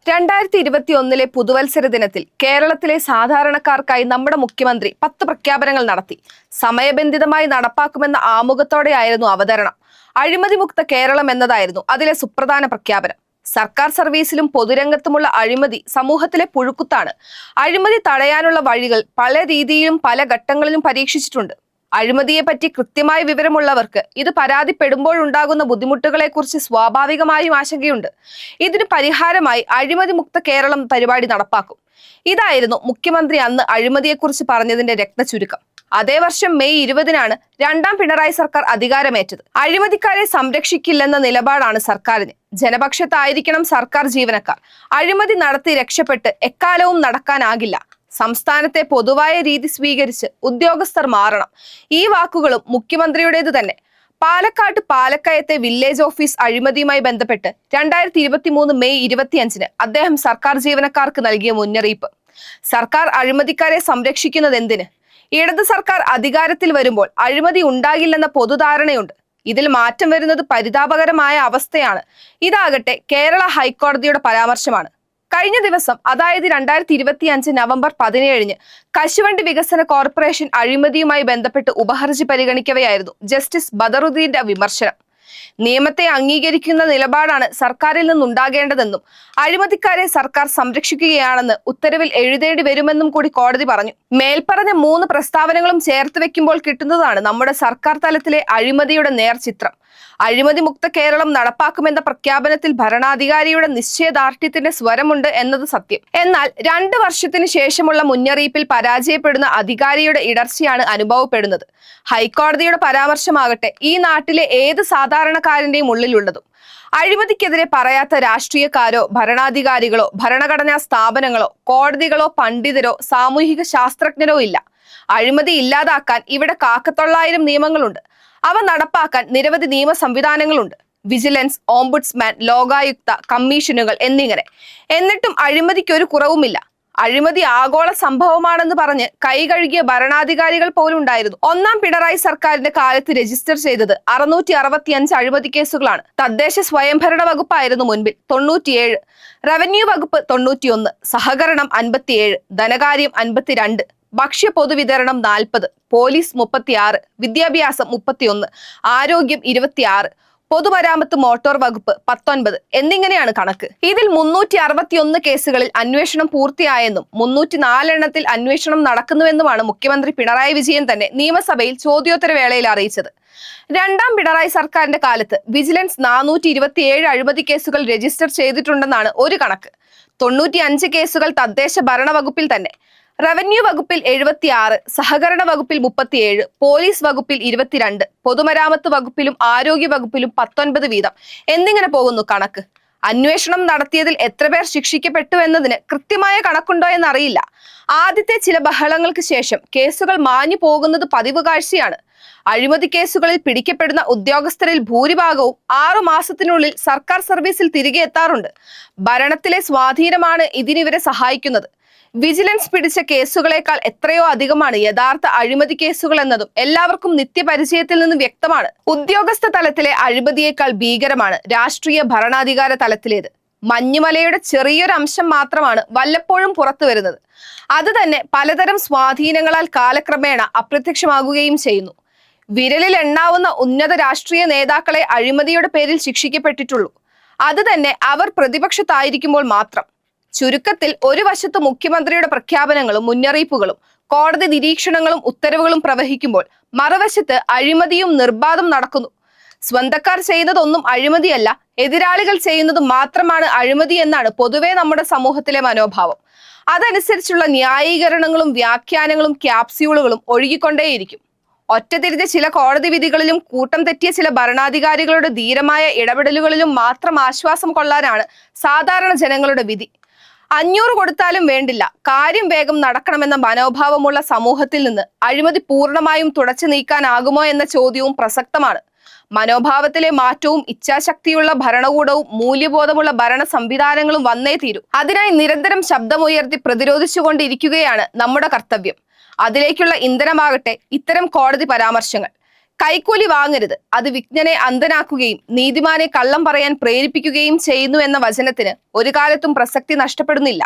2021 പുതുവത്സര ദിനത്തിൽ കേരളത്തിലെ സാധാരണക്കാർക്കായി നമ്മുടെ മുഖ്യമന്ത്രി 10 പ്രഖ്യാപനങ്ങൾ നടത്തി. സമയബന്ധിതമായി നടപ്പാക്കുമെന്ന ആമുഖത്തോടെയായിരുന്നു അവതരണം. അഴിമതിമുക്ത കേരളം എന്നതായിരുന്നു അതിലെ സുപ്രധാന പ്രഖ്യാപനം. സർക്കാർ സർവീസിലും പൊതുരംഗത്തുമുള്ള അഴിമതി സമൂഹത്തിലെ പുഴുക്കുത്താണ്. അഴിമതി തടയാനുള്ള വഴികൾ പല രീതിയിലും പല ഘട്ടങ്ങളിലും പരീക്ഷിച്ചിട്ടുണ്ട്. അഴിമതിയെപ്പറ്റി കൃത്യമായ വിവരമുള്ളവർക്ക് ഇത് പരാതിപ്പെടുമ്പോഴുണ്ടാകുന്ന ബുദ്ധിമുട്ടുകളെക്കുറിച്ച് സ്വാഭാവികമായും ആശങ്കയുണ്ട്. ഇതിന് പരിഹാരമായി അഴിമതി മുക്ത കേരളം പരിപാടി നടപ്പാക്കും. ഇതായിരുന്നു മുഖ്യമന്ത്രി അന്ന് അഴിമതിയെക്കുറിച്ച് പറഞ്ഞതിന്റെ രത്നചുരുക്കം. അതേ വർഷം മെയ് 20-നാണ് രണ്ടാം പിണറായി സർക്കാർ അധികാരമേറ്റത്. അഴിമതിക്കാരെ സംരക്ഷിക്കില്ലെന്ന നിലപാടാണ് സർക്കാരിന്. ജനപക്ഷത്തായിരിക്കണം സർക്കാർ ജീവനക്കാർ. അഴിമതി നടത്തി രക്ഷപ്പെട്ട് എക്കാലവും നടക്കാനാകില്ല. സംസ്ഥാനത്തെ പൊതുവായ രീതി സ്വീകരിച്ച് ഉദ്യോഗസ്ഥർ മാറണം. ഈ വാക്കുകളും മുഖ്യമന്ത്രിയുടേത് തന്നെ. പാലക്കാട്ട് പാലക്കയത്തെ വില്ലേജ് ഓഫീസ് അഴിമതിയുമായി ബന്ധപ്പെട്ട് 2023 മെയ് 25-ന് അദ്ദേഹം സർക്കാർ ജീവനക്കാർക്ക് നൽകിയ മുന്നറിയിപ്പ്. സർക്കാർ അഴിമതിക്കാരെ സംരക്ഷിക്കുന്നത് എന്തിന്? ഇടത് സർക്കാർ അധികാരത്തിൽ വരുമ്പോൾ അഴിമതി ഉണ്ടാകില്ലെന്ന പൊതുധാരണയുണ്ട്. ഇതിൽ മാറ്റം വരുന്നത് പരിതാപകരമായ അവസ്ഥയാണ്. ഇതാകട്ടെ കേരള ഹൈക്കോടതിയുടെ പരാമർശമാണ്. കഴിഞ്ഞ ദിവസം, അതായത് 2025 നവംബർ 17-ന് കശുവണ്ടി വികസന കോർപ്പറേഷൻ അഴിമതിയുമായി ബന്ധപ്പെട്ട് ഉപഹർജി പരിഗണിക്കവെയായിരുന്നു ജസ്റ്റിസ് ബദറുദ്ദീന്റെ വിമർശനം. നിയമത്തെ അംഗീകരിക്കുന്ന നിലപാടാണ് സർക്കാരിൽ നിന്നുണ്ടാകേണ്ടതെന്നും അഴിമതിക്കാരെ സർക്കാർ സംരക്ഷിക്കുകയാണെന്ന് ഉത്തരവിൽ എഴുതേണ്ടി വരുമെന്നും കൂടി കോടതി പറഞ്ഞു. മേൽപ്പറഞ്ഞ 3 പ്രസ്താവനകളും ചേർത്ത് വെക്കുമ്പോൾ കിട്ടുന്നതാണ് നമ്മുടെ സർക്കാർ തലത്തിലെ അഴിമതിയുടെ നേർചിത്രം. അഴിമതി മുക്ത കേരളം നടപ്പാക്കുമെന്ന പ്രഖ്യാപനത്തിൽ ഭരണാധികാരിയുടെ നിശ്ചയദാർഢ്യത്തിന്റെ സ്വരമുണ്ട് എന്നത് സത്യം. എന്നാൽ 2 വർഷത്തിന് ശേഷമുള്ള മുന്നറിയിപ്പിൽ പരാജയപ്പെടുന്ന അധികാരിയുടെ ഇടർച്ചയാണ് അനുഭവപ്പെടുന്നത്. ഹൈക്കോടതിയുടെ പരാമർശമാകട്ടെ ഈ നാട്ടിലെ ഏത് സാധാരണക്കാരന്റെയും ഉള്ളിലുള്ളതും. അഴിമതിക്കെതിരെ പറയാത്ത രാഷ്ട്രീയക്കാരോ ഭരണാധികാരികളോ ഭരണഘടനാ സ്ഥാപനങ്ങളോ കോടതികളോ പണ്ഡിതരോ സാമൂഹിക ശാസ്ത്രജ്ഞരോ ഇല്ല. അഴിമതി ഇല്ലാതാക്കാൻ ഇവിടെ കാക്കത്തൊള്ളായിരം നിയമങ്ങളുണ്ട്. അവ നടപ്പാക്കാൻ നിരവധി നിയമ സംവിധാനങ്ങളുണ്ട്. വിജിലൻസ്, ഓംബുഡ്സ്മാൻ, ലോകായുക്ത, കമ്മീഷനുകൾ എന്നിങ്ങനെ. എന്നിട്ടും അഴിമതിക്ക് ഒരു കുറവുമില്ല. അഴിമതി ആഗോള സംഭവമാണെന്ന് പറഞ്ഞ് കൈകഴുകിയ ഭരണാധികാരികൾ പോലും ഉണ്ടായിരുന്നു. ഒന്നാം പിണറായി സർക്കാരിന്റെ കാലത്ത് രജിസ്റ്റർ ചെയ്തത് 665 അഴിമതി കേസുകളാണ്. തദ്ദേശ സ്വയംഭരണ വകുപ്പായിരുന്നു മുൻപിൽ, 97. റവന്യൂ വകുപ്പ് 91, സഹകരണം 57, ധനകാര്യം 52, ഭക്ഷ്യ പൊതുവിതരണം 40, പോലീസ് 36, വിദ്യാഭ്യാസം 31, ആരോഗ്യം 26, പൊതുമരാമത്ത് മോട്ടോർ വകുപ്പ് 19 എന്നിങ്ങനെയാണ് കണക്ക്. ഇതിൽ 361 കേസുകളിൽ അന്വേഷണം പൂർത്തിയായെന്നും 304 എണ്ണത്തിൽ അന്വേഷണം നടക്കുന്നുവെന്നുമാണ് മുഖ്യമന്ത്രി പിണറായി വിജയൻ തന്നെ നിയമസഭയിൽ ചോദ്യോത്തര വേളയിൽ അറിയിച്ചത്. രണ്ടാം പിണറായി സർക്കാരിന്റെ കാലത്ത് വിജിലൻസ് 427 അഴിമതി കേസുകൾ രജിസ്റ്റർ ചെയ്തിട്ടുണ്ടെന്നാണ് ഒരു കണക്ക്. 95 കേസുകൾ തദ്ദേശ ഭരണ വകുപ്പിൽ തന്നെ. റവന്യൂ വകുപ്പിൽ 76, സഹകരണ വകുപ്പിൽ 37, പോലീസ് വകുപ്പിൽ 22, പൊതുമരാമത്ത് വകുപ്പിലും ആരോഗ്യ വകുപ്പിലും 19 വീതം എന്നിങ്ങനെ പോകുന്നു കണക്ക്. അന്വേഷണം നടത്തിയതിൽ എത്ര പേർ ശിക്ഷിക്കപ്പെട്ടു എന്നതിന് കൃത്യമായ കണക്കുണ്ടോ എന്നറിയില്ല. ആദ്യത്തെ ചില ബഹളങ്ങൾക്ക് ശേഷം കേസുകൾ മാഞ്ഞു പോകുന്നത് പതിവ് കാഴ്ചയാണ്. അഴിമതി കേസുകളിൽ പിടിക്കപ്പെടുന്ന ഉദ്യോഗസ്ഥരിൽ ഭൂരിഭാഗവും 6 മാസത്തിനുള്ളിൽ സർക്കാർ സർവീസിൽ തിരികെ എത്താറുണ്ട്. ഭരണത്തിലെ സ്വാധീനമാണ് ഇതിനിവരെ സഹായിക്കുന്നത്. വിജിലൻസ് പിടിച്ച കേസുകളേക്കാൾ എത്രയോ അധികമാണ് യഥാർത്ഥ അഴിമതി കേസുകൾ എന്നതും എല്ലാവർക്കും നിത്യപരിചയത്തിൽ നിന്ന് വ്യക്തമാണ്. ഉദ്യോഗസ്ഥ തലത്തിലെ അഴിമതിയേക്കാൾ ഭീകരമാണ് രാഷ്ട്രീയ ഭരണാധികാര തലത്തിലേത്. മഞ്ഞുമലയുടെ ചെറിയൊരു അംശം മാത്രമാണ് വല്ലപ്പോഴും പുറത്തു വരുന്നത്. അത് തന്നെ പലതരം സ്വാധീനങ്ങളാൽ കാലക്രമേണ അപ്രത്യക്ഷമാകുകയും ചെയ്യുന്നു. വിരലിൽ എണ്ണാവുന്ന ഉന്നത രാഷ്ട്രീയ നേതാക്കളെ അഴിമതിയുടെ പേരിൽ ശിക്ഷിക്കപ്പെട്ടിട്ടുള്ളൂ. അത് തന്നെ അവർ പ്രതിപക്ഷത്തായിരിക്കുമ്പോൾ മാത്രം. ചുരുക്കത്തിൽ, ഒരു വശത്ത് മുഖ്യമന്ത്രിയുടെ പ്രഖ്യാപനങ്ങളും മുന്നറിയിപ്പുകളും കോടതി നിരീക്ഷണങ്ങളും ഉത്തരവുകളും പ്രവഹിക്കുമ്പോൾ മറുവശത്ത് അഴിമതിയും നിർബാധം നടക്കുന്നു. സ്വന്തക്കാർ ചെയ്യുന്നതൊന്നും അഴിമതിയല്ല, എതിരാളികൾ ചെയ്യുന്നത് മാത്രമാണ് അഴിമതി എന്നാണ് പൊതുവെ നമ്മുടെ സമൂഹത്തിലെ മനോഭാവം. അതനുസരിച്ചുള്ള ന്യായീകരണങ്ങളും വ്യാഖ്യാനങ്ങളും ക്യാപ്സ്യൂളുകളും ഒഴുകിക്കൊണ്ടേയിരിക്കും. ഒറ്റതിരിഞ്ഞ ചില കോടതി വിധികളിലും കൂട്ടം തെറ്റിയ ചില ഭരണാധികാരികളുടെ ധീരമായ ഇടപെടലുകളിലും മാത്രം ആശ്വാസം കൊള്ളാനാണ് സാധാരണ ജനങ്ങളുടെ വിധി. 500 കൊടുത്താലും വേണ്ടില്ല, കാര്യം വേഗം നടക്കണമെന്ന മനോഭാവമുള്ള സമൂഹത്തിൽ നിന്ന് അഴിമതി പൂർണ്ണമായും തുടച്ചു നീക്കാനാകുമോ എന്ന ചോദ്യവും പ്രസക്തമാണ്. മനോഭാവത്തിലെ മാറ്റവും ഇച്ഛാശക്തിയുള്ള ഭരണകൂടവും മൂല്യബോധമുള്ള ഭരണ സംവിധാനങ്ങളും വന്നേ തീരൂ. അതിനായി നിരന്തരം ശബ്ദമുയർത്തി പ്രതിരോധിച്ചുകൊണ്ടിരിക്കുകയാണ് നമ്മുടെ കർത്തവ്യം. അതിലേക്കുള്ള ഇന്ധനമാകട്ടെ ഇത്തരം കോടതി പരാമർശങ്ങൾ. കൈക്കൂലി വാങ്ങരുത്, അത് വിജ്ഞനെ അന്ധനാക്കുകയും നീതിമാനെ കള്ളം പറയാൻ പ്രേരിപ്പിക്കുകയും ചെയ്യുന്നു എന്ന വചനത്തിന് ഒരു കാലത്തും പ്രസക്തി നഷ്ടപ്പെടുന്നില്ല.